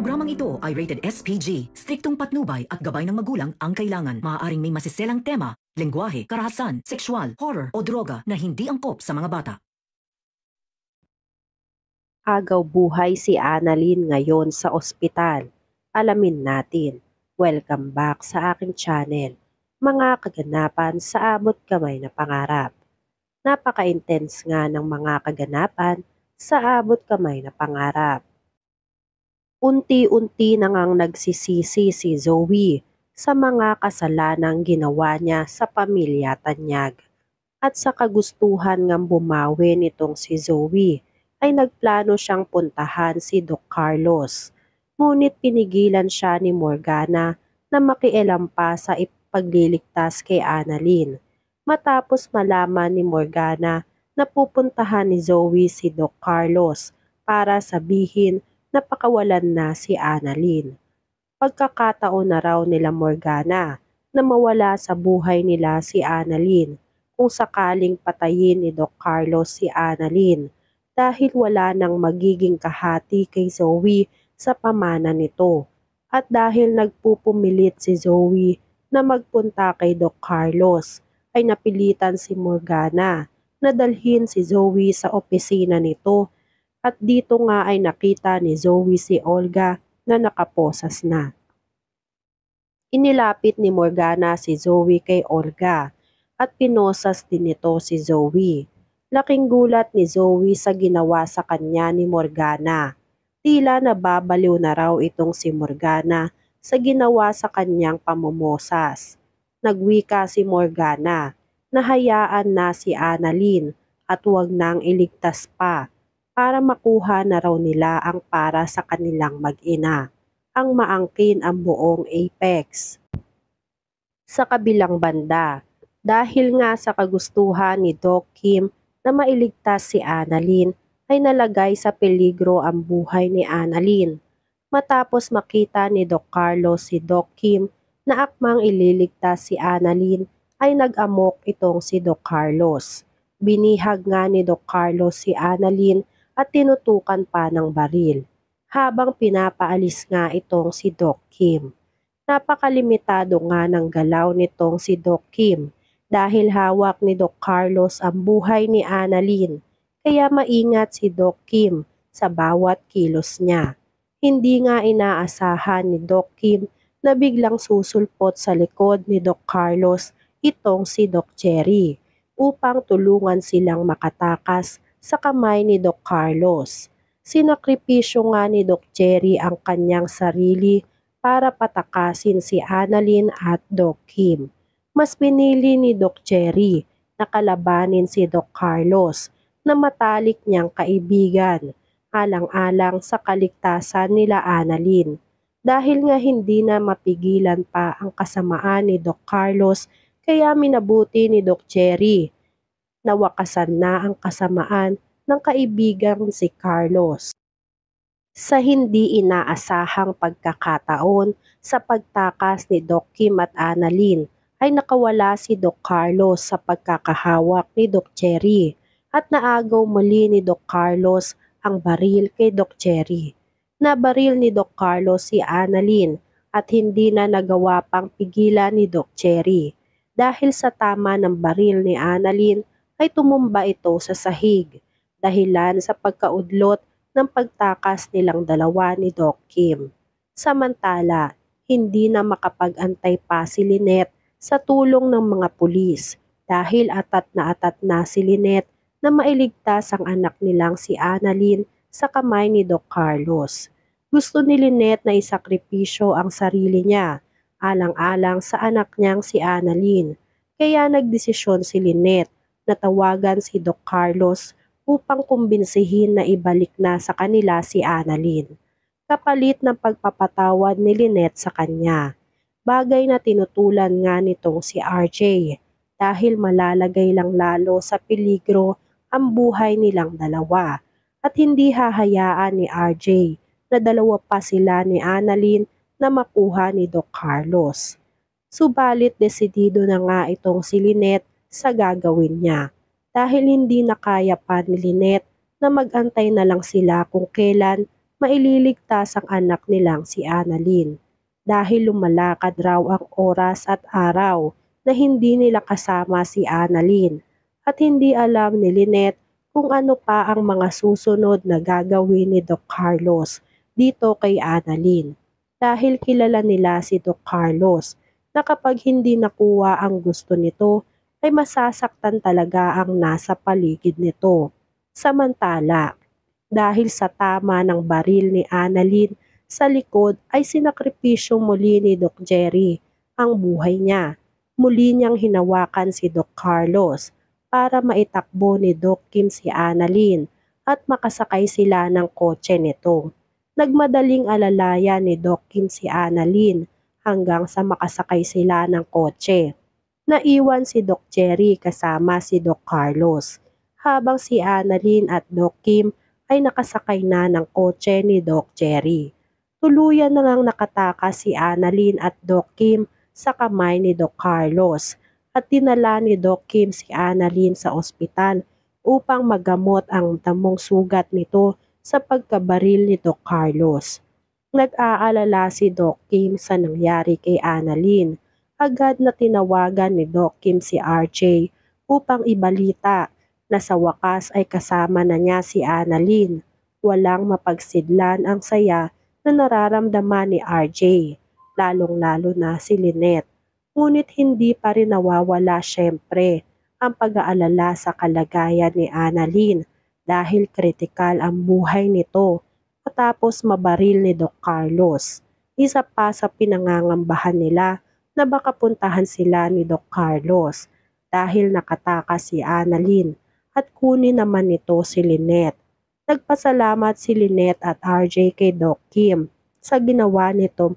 Programang ito ay rated SPG. Striktong patnubay at gabay ng magulang ang kailangan. Maaaring may masiselang tema, lengguwahe, karahasan, sexual, horror o droga na hindi angkop sa mga bata. Agaw buhay si Annalyn ngayon sa ospital. Alamin natin. Welcome back sa aking channel. Mga kaganapan sa abot kamay na pangarap. Napaka-intense nga ng mga kaganapan sa abot kamay na pangarap. Unti-unti na ngang nagsisisi si Zoe sa mga kasalanang ginawa niya sa pamilya Tanyag. At sa kagustuhan ngang bumawi nitong si Zoe, ay nagplano siyang puntahan si Doc Carlos. Ngunit pinigilan siya ni Morgana na makialam pa sa ipagliligtas kay Annalyn. Matapos malaman ni Morgana na pupuntahan ni Zoe si Doc Carlos para sabihin na pakawalan na si Annalyn. Pagkakataon na raw nila Morgana na mawala sa buhay nila si Annalyn kung sakaling patayin ni Doc Carlos si Annalyn dahil wala nang magiging kahati kay Zoe sa pamana nito at dahil nagpupumilit si Zoe na magpunta kay Doc Carlos ay napilitan si Morgana na dalhin si Zoe sa opisina nito at dito nga ay nakita ni Zoe si Olga na nakaposas na. Inilapit ni Morgana si Zoe kay Olga at pinosas din nito si Zoe. Laking gulat ni Zoe sa ginawa sa kanya ni Morgana. Tila nababaliw na raw itong si Morgana sa ginawa sa kanyang pamumosas. Nagwika si Morgana na hayaan na si Annalyn at huwag nang iligtas pa para makuha na raw nila ang para sa kanilang mag-ina, ang maangkin ang buong Apex. Sa kabilang banda, dahil nga sa kagustuhan ni Doc Kim na mailigtas si Annalyn, ay nalagay sa peligro ang buhay ni Annalyn. Matapos makita ni Doc Carlos si Doc Kim na akmang ililigtas si Annalyn, ay nag-amok itong si Doc Carlos. Binihag nga ni Doc Carlos si Annalyn at tinutukan pa ng baril, habang pinapaalis nga itong si Doc Kim. Napakalimitado nga ng galaw nitong si Doc Kim dahil hawak ni Doc Carlos ang buhay ni Annalyn, kaya maingat si Doc Kim sa bawat kilos niya. Hindi nga inaasahan ni Doc Kim na biglang susulpot sa likod ni Doc Carlos itong si Doc Cherry upang tulungan silang makatakas sa kamay ni Doc Carlos. Sinakripisyo nga ni Doc Cherry ang kanyang sarili para patakasin si Annalyn at Doc Kim. Mas pinili ni Doc Cherry na kalabanin si Doc Carlos na matalik niyang kaibigan, alang-alang sa kaligtasan nila Annalyn. Dahil nga hindi na mapigilan pa ang kasamaan ni Doc Carlos, kaya minabuti ni Doc Cherry nawakasan na ang kasamaan ng kaibigang si Carlos. Sa hindi inaasahang pagkakataon sa pagtakas ni Doc Kim at Annalyn, ay nakawala si Doc Carlos sa pagkakahawak ni Doc Cherry at naagaw muli ni Doc Carlos ang baril kay Doc Cherry. Nabaril ni Doc Carlos si Annalyn at hindi na nagawa pang pigilan ni Doc Cherry. Dahil sa tama ng baril ni Annalyn, ay tumumba ito sa sahig, dahilan sa pagkaudlot ng pagtakas nilang dalawa ni Doc Kim. Samantala, hindi na makapag-antay pa si Lynette sa tulong ng mga pulis dahil atat na si Lynette na mailigtas ang anak nilang si Annalyn sa kamay ni Doc Carlos. Gusto ni Lynette na isakripisyo ang sarili niya, alang-alang sa anak niyang si Annalyn. Kaya nagdesisyon si Lynette na tawagan si Doc Carlos upang kumbinsihin na ibalik na sa kanila si Annalyn, kapalit ng pagpapatawad ni Lynette sa kanya. Bagay na tinutulan nga nitong si RJ dahil malalagay lang lalo sa peligro ang buhay nilang dalawa at hindi hahayaan ni RJ na dalawa pa sila ni Annalyn na makuha ni Doc Carlos. Subalit desidido na nga itong si Lynette sa gagawin niya dahil hindi na kaya pa ni Lynette na mag-antay na lang sila kung kailan maililigtas ang anak nilang si Annalyn dahil lumalakad raw ang oras at araw na hindi nila kasama si Annalyn at hindi alam ni Lynette kung ano pa ang mga susunod na gagawin ni Doc Carlos dito kay Annalyn dahil kilala nila si Doc Carlos na kapag hindi nakuha ang gusto nito ay masasaktan talaga ang nasa paligid nito. Samantala, dahil sa tama ng baril ni Annalyn sa likod ay sinakripisyo muli ni Doc Jerry ang buhay niya. Muli niyang hinawakan si Doc Carlos para maitakbo ni Doc Kim si Annalyn at makasakay sila ng kotse nito. Nagmadaling alalayan ni Doc Kim si Annalyn hanggang sa makasakay sila ng kotse. Naiwan si Doc Jerry kasama si Doc Carlos habang si Annalyn at Doc Kim ay nakasakay na ng kotse ni Doc Jerry. Tuluyan na lang nakatakas si Annalyn at Doc Kim sa kamay ni Doc Carlos at dinala ni Doc Kim si Annalyn sa ospital upang magamot ang damong sugat nito sa pagkabaril ni Doc Carlos. Nag-aalala si Doc Kim sa nangyari kay Annalyn. Agad na tinawagan ni Doc Kim si RJ upang ibalita na sa wakas ay kasama na niya si Annalyn. Walang mapagsidlan ang saya na nararamdaman ni RJ, lalong-lalo na si Lynette. Ngunit hindi pa rin nawawala syempre ang pag-aalala sa kalagayan ni Annalyn dahil kritikal ang buhay nito matapos mabaril ni Doc Carlos. Isa pa sa pinangangambahan nila na baka puntahan sila ni Doc Carlos dahil nakatakas si Annalyn at kunin naman nito si Lynette. Nagpasalamat si Lynette at RJ kay Doc Kim sa ginawa nitong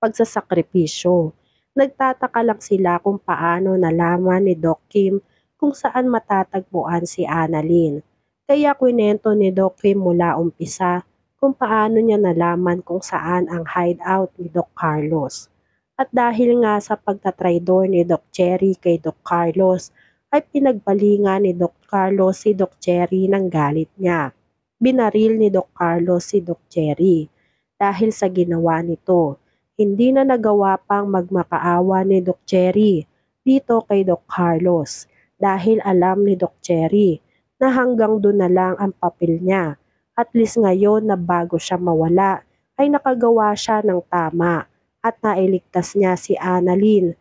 pagsasakripisyo. Nagtataka lang sila kung paano nalaman ni Doc Kim kung saan matatagpuan si Annalyn. Kaya kwinento ni Doc Kim mula umpisa kung paano niya nalaman kung saan ang hideout ni Doc Carlos. At dahil nga sa pagtatraidor ni Doc Jerry kay Doc Carlos, ay pinagbalingan ni Doc Carlos si Doc Jerry ng galit niya. Binaril ni Doc Carlos si Doc Jerry. Dahil sa ginawa nito, hindi na nagawa pang magmakaawa ni Doc Jerry dito kay Doc Carlos dahil alam ni Doc Jerry na hanggang doon na lang ang papel niya. At least ngayon na bago siya mawala ay nakagawa siya ng tama at nailigtas niya si Annalyn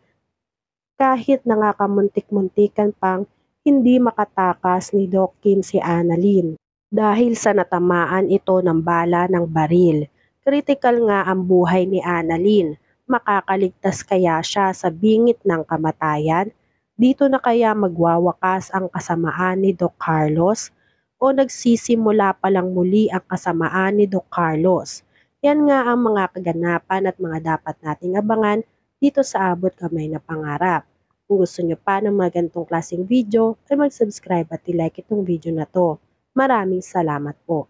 kahit nangakamuntik-muntikan pang hindi makatakas ni Doc Kim si Annalyn dahil sa natamaan ito ng bala ng baril. Kritikal nga ang buhay ni Annalyn. Makakaligtas kaya siya sa bingit ng kamatayan? Dito na kaya magwawakas ang kasamaan ni Doc Carlos? O nagsisimula pa lang muli ang kasamaan ni Doc Carlos? Yan nga ang mga kaganapan at mga dapat nating abangan dito sa Abot Kamay na Pangarap. Kung gusto nyo pa ng mga ganitong klaseng video, ay mag-subscribe at i-like itong video na to. Maraming salamat po.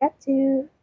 Catch you!